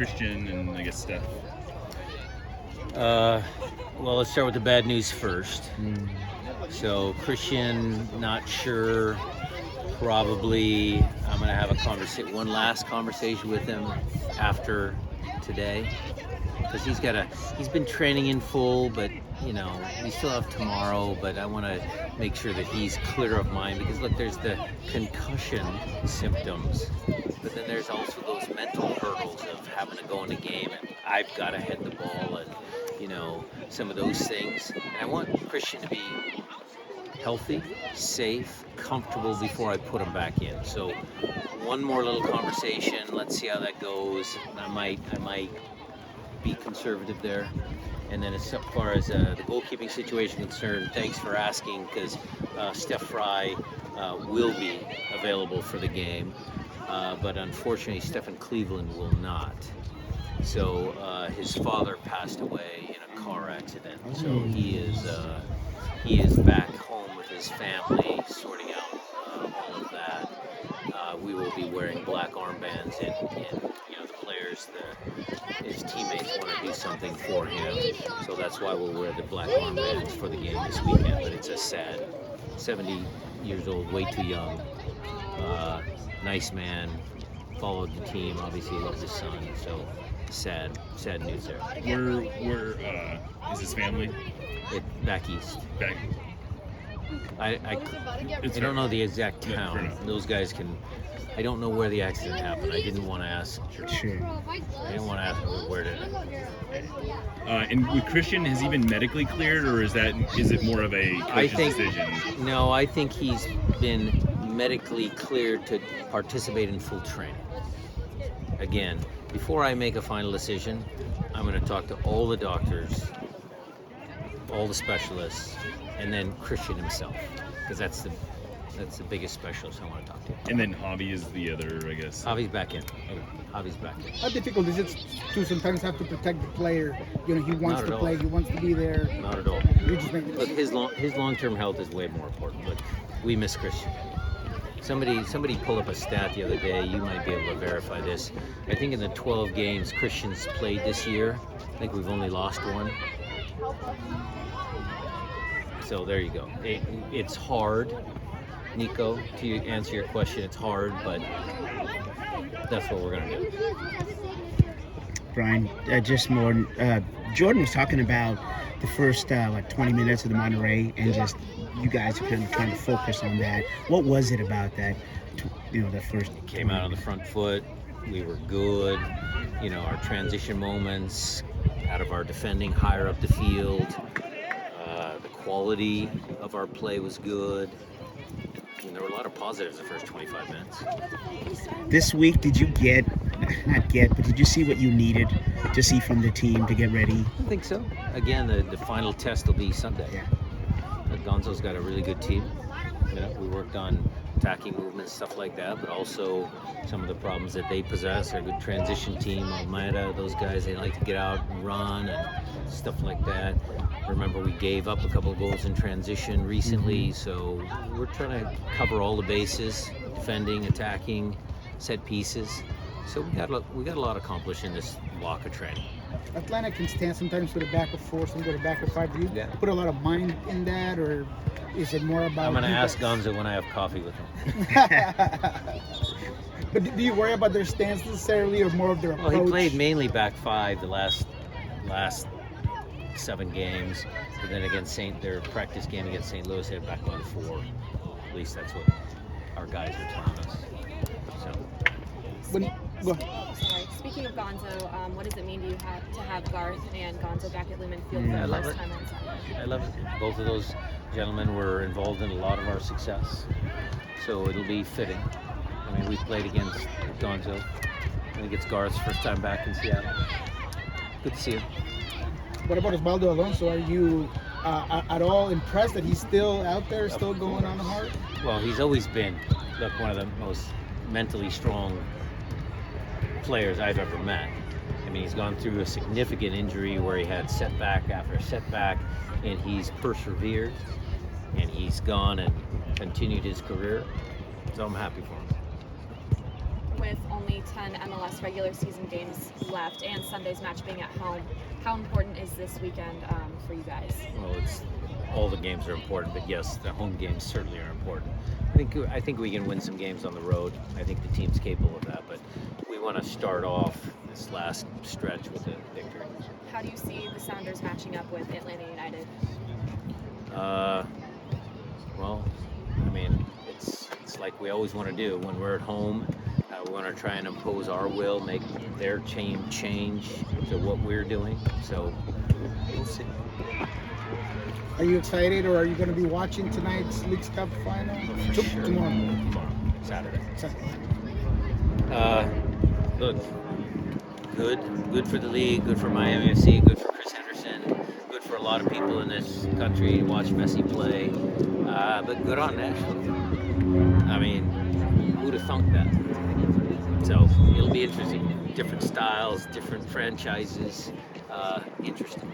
Christian and I guess Steph? Well, let's start with the bad news first. So Christian, not sure. Probably I'm going to have one last conversation with him after today, because he's been training in full, but we still have tomorrow. But I want to make sure that he's clear of mind, because look, there's the concussion symptoms, but then there's also those mental hurdles of having to go in a game and I've got to hit the ball, and some of those things. And I want Christian to be healthy, safe, comfortable before I put him back in. So one more little conversation. Let's see how that goes. I might be conservative there. And then as far as the goalkeeping situation concerned, thanks for asking, because Steph Fry will be available for the game, but unfortunately Stephen Cleveland will not. So his father passed away in a car accident, so he is back home with his family, sorting out all of that. We will be wearing black armbands, and the players, his teammates want to do something for him, so that's why we'll wear the black armbands for the game this weekend. But it's a sad, 70 years old, way too young, nice man, followed the team, obviously loved his son, so sad news there. Where is his family? Back east. Back. I don't know the exact town. Yeah, those guys can. I don't know where the accident happened. I didn't want to ask. Sure. I didn't want to ask where did it. And with Christian, has he been medically cleared, or is it more of a coach's decision? No, I think he's been medically cleared to participate in full training. Again, before I make a final decision, I'm going to talk to all the doctors, all the specialists, and then Christian himself, because that's the biggest specialist I want to talk to. And then Javi is the other, I guess. Javi's back in. Javi's back in. How difficult is it to sometimes have to protect the player? He wants to play, he wants to be there. Not at all. You just make Look, his long-term health is way more important. Look, we miss Christian. Somebody pulled up a stat the other day. You might be able to verify this. I think in the 12 games Christian's played this year, I think we've only lost one. So there you go. It's hard, Nico, to answer your question. It's hard, but that's what we're going to do. Brian, just more. Jordan was talking about the first 20 minutes of the Monterey, and just you guys are kind of trying to focus on that. What was it about that? The first Came out on the front foot. We were good. Our transition moments out of our defending higher up the field. The quality of our play was good. There were a lot of positives the first 25 minutes. This week, did you but did you see what you needed to see from the team to get ready? I think so. Again, the final test will be Sunday. Yeah. Gonzo's got a really good team. We worked on attacking movements, stuff like that, but also some of the problems that they possess. Our good transition team, Almeida, those guys, they like to get out and run and stuff like that. Remember, we gave up a couple of goals in transition recently, so we're trying to cover all the bases, defending, attacking, set pieces. So we got a lot accomplished in this block of training. Atlanta can stand sometimes with a back of 4, some with a back of 5. Do you put a lot of mind in that, or is it more about... I'm going to ask Gonzo when I have coffee with him. But do you worry about their stance necessarily, or more of their approach? Well, he played mainly back 5 the last 7 games, but then against their practice game against St. Louis, they had back on 4. At least that's what our guys are telling us. So. Sorry. Speaking of Gonzo, what does it mean to you to have Garth and Gonzo back at Lumen Field for the first time on Sunday? I love it. Both of those gentlemen were involved in a lot of our success, so it'll be fitting. I mean, we played against Gonzo. I think it's Garth's first time back in Seattle. Good to see him. What about Osvaldo Alonso? Are you at all impressed that he's still out there, still going on hard? Well, he's always been, one of the most mentally strong players I've ever met. I mean, he's gone through a significant injury where he had setback after setback, and he's persevered, and he's gone and continued his career. So I'm happy for him. with only 10 MLS regular season games left and Sunday's match being at home, how important is this weekend for you guys? Well, all the games are important, but yes, the home games certainly are important. I think we can win some games on the road. I think the team's capable of that, but we want to start off this last stretch with a victory. How do you see the Sounders matching up with Atlanta United? Well, I mean, it's like we always want to do when we're at home. We want to try and impose our will, make their team change to what we're doing. So we'll see. Are you excited, or are you going to be watching tonight's Leagues Cup final? For sure. Tomorrow. Saturday. Saturday. Look, good for the league, good for Miami FC, good for Chris Henderson, good for a lot of people in this country to watch Messi play, but good on Nashville. I mean, who'd have thunk that? So it'll be interesting. Different styles, different franchises, interesting.